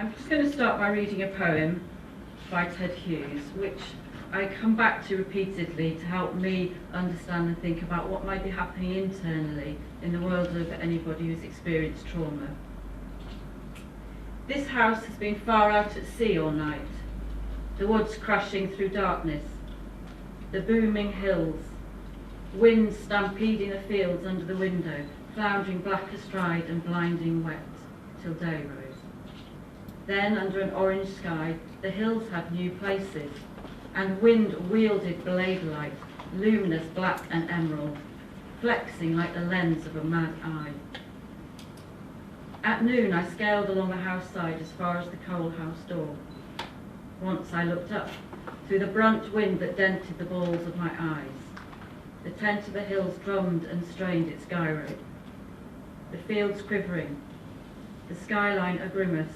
I'm just going to start by reading a poem by Ted Hughes, which I come back to repeatedly to help me understand and think about what might be happening internally in the world of anybody who's experienced trauma. This house has been far out at sea all night, the woods crashing through darkness, the booming hills, wind stampeding the fields under the window, floundering black astride and blinding wet, till day rose. Then, under an orange sky, the hills had new places, and wind wielded blade light, luminous black and emerald, flexing like the lens of a mad eye. At noon I scaled along the house side as far as the coal house door. Once I looked up, through the brunt wind that dented the balls of my eyes. The tent of the hills drummed and strained its gyro. The fields quivering, the skyline a grimace,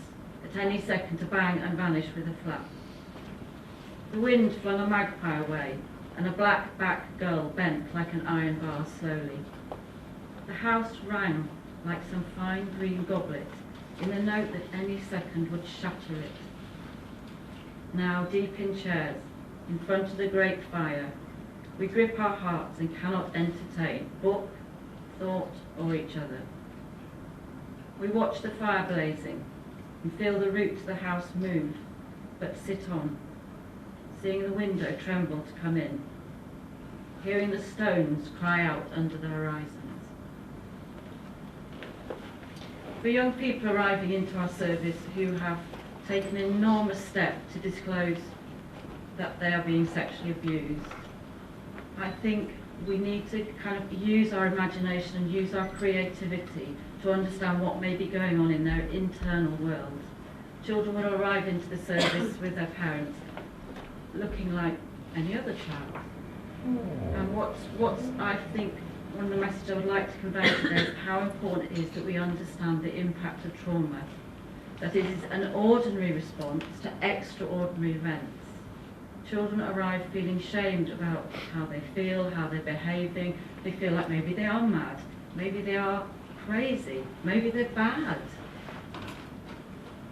at any second to bang and vanish with a flap. The wind flung a magpie away, and a black-backed gull bent like an iron bar slowly. The house rang like some fine green goblet, in a note that any second would shatter it. Now, deep in chairs, in front of the great fire, we grip our hearts and cannot entertain book, thought, or each other. We watch the fire blazing and feel the roots of the house move, but sit on, seeing the window tremble to come in, hearing the stones cry out under the horizons. For young people arriving into our service who have taken an enormous step to disclose that they are being sexually abused, I think we need to kind of use our imagination and use our creativity to understand what may be going on in their internal world. Children will arrive into the service with their parents looking like any other child. And what's I think one of the messages I would like to convey today is how important it is that we understand the impact of trauma, that it is an ordinary response to extraordinary events. Children arrive feeling shamed about how they feel, how they're behaving. They feel like maybe they are mad, maybe they are crazy, maybe they're bad.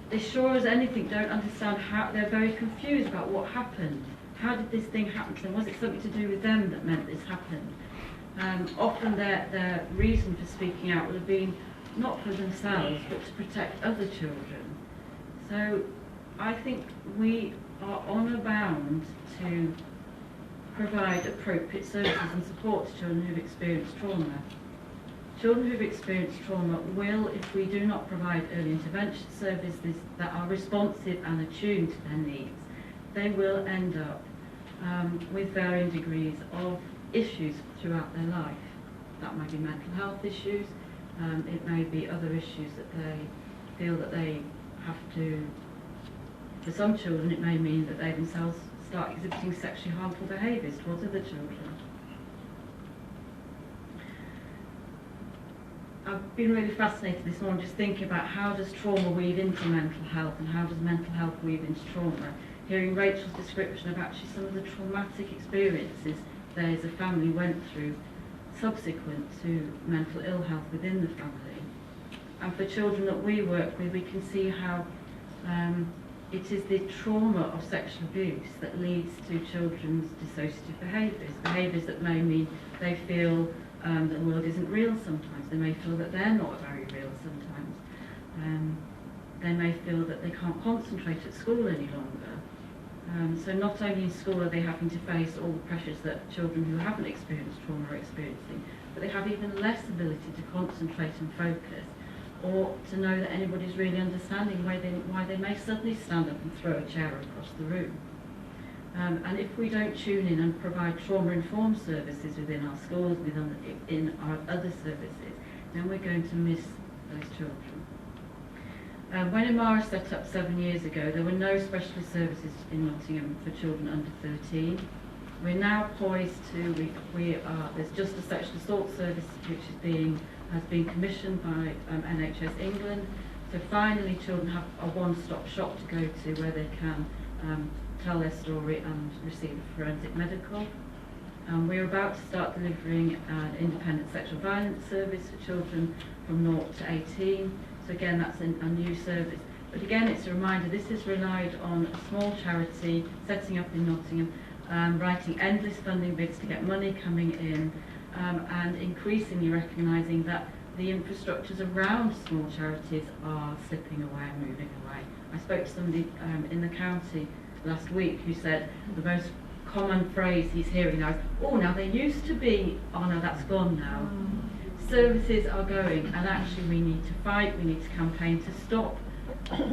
They sure as anything don't understand how. They're very confused about what happened. How did this thing happen to them? Was it something to do with them that meant this happened? Often their reason for speaking out would have been not for themselves, but to protect other children. So I think we are honour bound to provide appropriate services and support to children who've experienced trauma. Children who've experienced trauma will, if we do not provide early intervention services that are responsive and attuned to their needs, they will end up with varying degrees of issues throughout their life. That might be mental health issues, it may be other issues that they feel that they have to. For some children, it may mean that they themselves start exhibiting sexually harmful behaviours towards other children. I've been really fascinated this morning just thinking about how does trauma weave into mental health and how does mental health weave into trauma. Hearing Rachel's description of actually some of the traumatic experiences they as a family went through subsequent to mental ill health within the family. And for children that we work with, we can see how it is the trauma of sexual abuse that leads to children's dissociative behaviours that may mean they feel that the world isn't real sometimes. They may feel that they're not very real sometimes. They may feel that they can't concentrate at school any longer. So not only in school are they having to face all the pressures that children who haven't experienced trauma are experiencing, but they have even less ability to concentrate and focus, or to know that anybody's really understanding why they may suddenly stand up and throw a chair across the room. And if we don't tune in and provide trauma-informed services within our schools, in our other services, then we're going to miss those children. When IMARA set up 7 years ago, there were no specialist services in Nottingham for children under 13. We're now poised to, there's just a sexual assault service which has been commissioned by NHS England. So finally children have a one-stop shop to go to where they can tell their story and receive a forensic medical. We're about to start delivering an independent sexual violence service for children from 0 to 18. So again, that's a new service. But again, it's a reminder, this has relied on a small charity setting up in Nottingham, writing endless funding bids to get money coming in, and increasingly recognising that the infrastructures around small charities are slipping away and moving away. I spoke to somebody in the county last week who said the most common phrase he's hearing now is, oh, now they used to be, oh no, that's gone now. Services are going, and actually we need to fight, we need to campaign to stop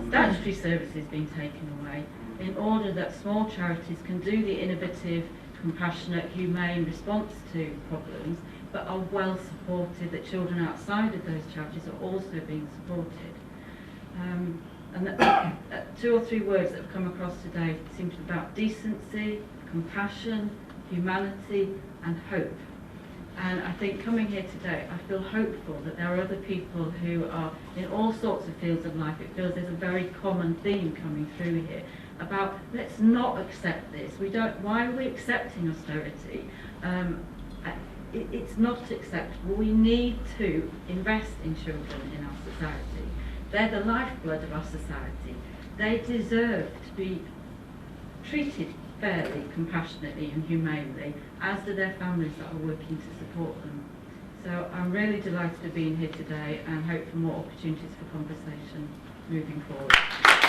statutory services being taken away in order that small charities can do the innovative, compassionate, humane response to problems, but are well supported, that children outside of those charities are also being supported. And that, two or three words that have come across today seem to be about decency, compassion, humanity and hope. And I think coming here today, I feel hopeful that there are other people who are in all sorts of fields of life. It feels there's a very common theme coming through here about let's not accept this. Why are we accepting austerity? It's not acceptable. We need to invest in children in our society. They're the lifeblood of our society. They deserve to be treated fairly, compassionately and humanely, as do their families that are working to support them. So I'm really delighted to be here today and hope for more opportunities for conversation moving forward.